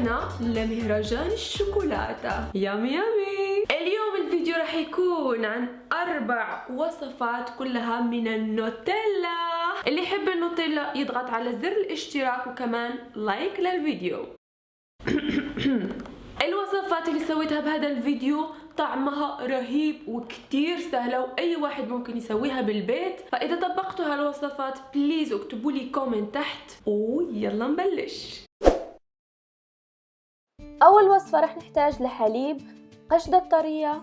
استمعنا لمهرجان الشوكولاتة. يامي يامي. اليوم الفيديو راح يكون عن 4 وصفات كلها من النوتيلا. اللي يحب النوتيلا يضغط على زر الاشتراك وكمان لايك للفيديو. الوصفات اللي سويتها بهذا الفيديو طعمها رهيب وكتير سهلة وأي واحد ممكن يسويها بالبيت، فإذا طبقتوا هالوصفات بليز اكتبوا لي كومنت تحت ويلا نبلش. أول وصفة رح نحتاج لحليب، قشدة طرية،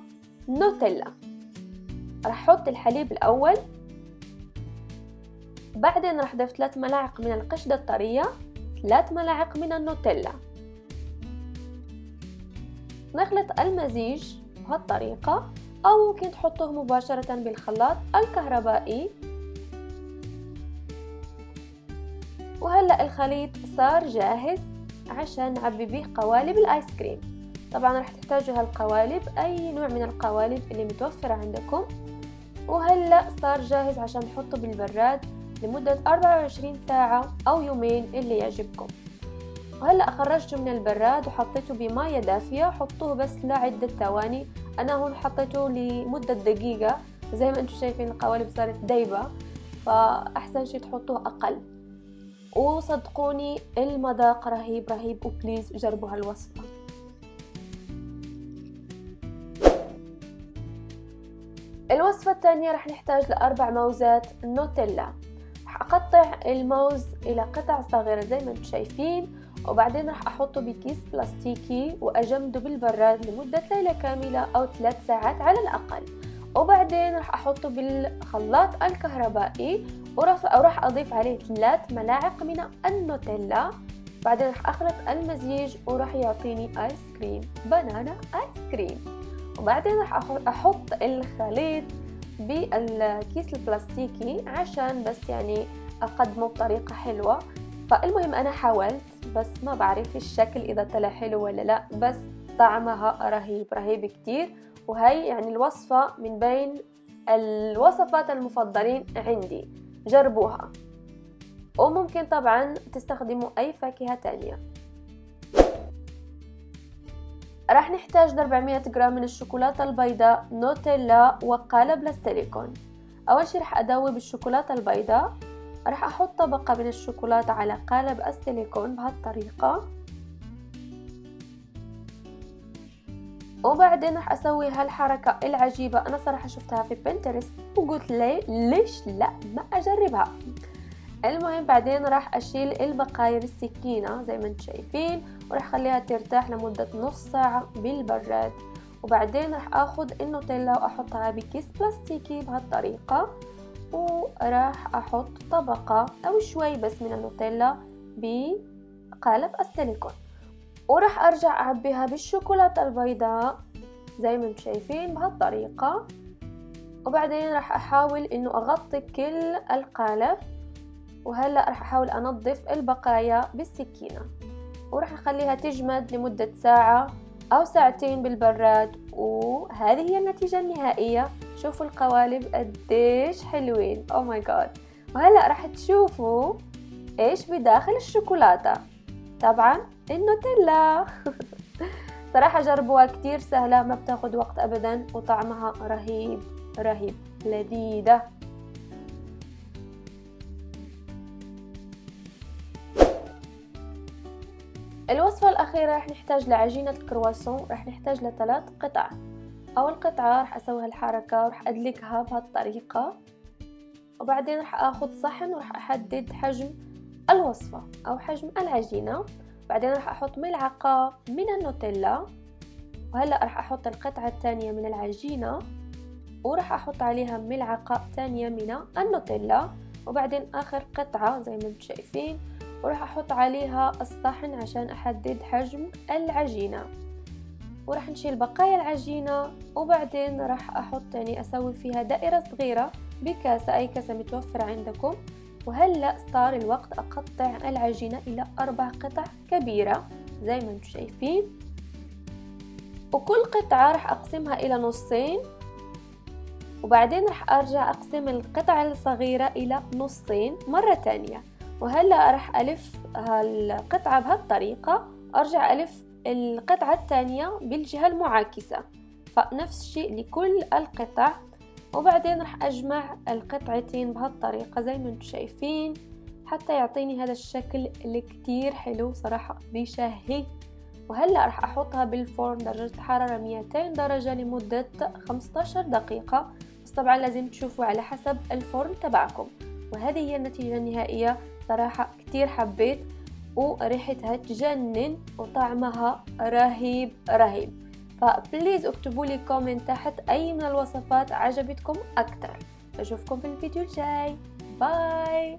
نوتيلا. رح أحط الحليب الأول، بعدين رح أضيف 3 ملاعق من القشدة الطرية، 3 ملاعق من النوتيلا. نخلط المزيج بهالطريقة أو ممكن تحطوه مباشرة بالخلاط الكهربائي. وهلأ الخليط صار جاهز عشان نعبي به قوالب الآيس كريم. طبعا رح تحتاجوا هالقوالب أي نوع من القوالب اللي متوفرة عندكم. وهلأ صار جاهز عشان نحطه بالبراد لمدة 24 ساعة أو يومين اللي يعجبكم. وهلأ خرجته من البراد وحطيته بماء دافية، حطوه بس لعدة ثواني. أنا هون حطيته لمدة دقيقة، زي ما انتم شايفين القوالب صارت دايبة، فأحسن شي تحطوه أقل. وصدقوني المذاق رهيب رهيب، وبليز جربوا هالوصفة. الوصفة الثانية رح نحتاج ل4 موزات نوتيلا. رح أقطع الموز إلى قطع صغيرة زي ما انتم شايفين، وبعدين رح أحطه بكيس بلاستيكي وأجمده بالبراد لمدة ليلة كاملة أو 3 ساعات على الأقل. وبعدين رح أحطه بالخلاط الكهربائي وراح أضيف عليه 3 ملاعق من النوتيلا. بعدين رح أخلط المزيج وراح يعطيني آيس كريم، بنانا آيس كريم. وبعدين رح أحط الخليط بالكيس البلاستيكي عشان بس يعني أقدمه بطريقة حلوة. فالمهم أنا حاولت، بس ما بعرف الشكل إذا طلع حلو ولا لا، بس طعمها رهيب رهيب كتير. وهي يعني الوصفة من بين الوصفات المفضلين عندي، جربوها. وممكن طبعا تستخدموا أي فاكهة تانية. راح نحتاج 400 جرام من الشوكولاتة البيضاء، نوتيلا، وقالب للسيليكون. أول شي راح أدوب الشوكولاتة البيضاء، راح أحط طبقة من الشوكولاتة على قالب السيليكون بهالطريقة. وبعدين راح أسوي هالحركة العجيبة، أنا صراحة شفتها في بنترست وقلت ليش لا ما أجربها. المهم بعدين راح أشيل البقايا بالسكينة زي ما انتم شايفين، وراح أخليها ترتاح لمدة نص ساعة بالبراد. وبعدين راح أخذ النوتيلا وأحطها بكيس بلاستيكي بهالطريقة، وراح أحط طبقة أو شوي بس من النوتيلا بقالب السيليكون، وراح أرجع أعبيها بالشوكولاتة البيضاء زي ما انتم شايفين بهالطريقة. وبعدين راح أحاول إنه أغطي كل القالب. وهلأ راح أحاول أنظف البقايا بالسكينة، وراح أخليها تجمد لمدة ساعة أو ساعتين بالبراد. وهذه هي النتيجة النهائية. شوفوا القوالب قديش حلوين، أو ماي جاد. وهلأ راح تشوفوا إيش بداخل الشوكولاتة، طبعا النوتيلا. صراحة جربوها، كتير سهلة، ما بتاخد وقت أبدا، وطعمها رهيب رهيب، لذيذة. الوصفة الأخيرة رح نحتاج لعجينة الكرواسون. رح نحتاج ل3 قطع. أول قطعة رح أسوي هالحركة ورح أدلكها بهالطريقة. وبعدين رح أخذ صحن ورح أحدد حجم الوصفة أو حجم العجينة. بعدين رح أحط ملعقة من النوتيلا. وهلأ رح أحط القطعة الثانية من العجينة ورح أحط عليها ملعقة ثانية من النوتيلا. وبعدين آخر قطعة زي ما انتم شايفين، وراح أحط عليها الصحن عشان أحدد حجم العجينة. وراح نشيل بقايا العجينة، وبعدين راح أحط يعني أسوي فيها دائرة صغيرة بكاسة، أي كاسة متوفرة عندكم. وهلأ صار الوقت أقطع العجينة إلى 4 قطع كبيرة زي ما انتم شايفين. وكل قطعة راح أقسمها إلى نصين، وبعدين راح أرجع أقسم القطع الصغيرة إلى نصين مرة تانية. وهلأ راح ألف هالقطعة بهالطريقة أرجع ألف القطعة الثانية بالجهة المعاكسة، فنفس الشيء لكل القطع. وبعدين راح أجمع القطعتين بهالطريقة زي ما انتم شايفين حتى يعطيني هذا الشكل الكتير حلو صراحة بيشهي. وهلأ راح أحطها بالفرن درجة الحرارة 200 درجة لمدة 15 دقيقة، بس طبعا لازم تشوفوا على حسب الفرن تبعكم. وهذه هي النتيجة النهائية، صراحة كتير حبيت وريحتها تجنن وطعمها رهيب رهيب. فبليز اكتبوا لي كومنت تحت أي من الوصفات عجبتكم أكتر. أشوفكم في الفيديو الجاي. باي.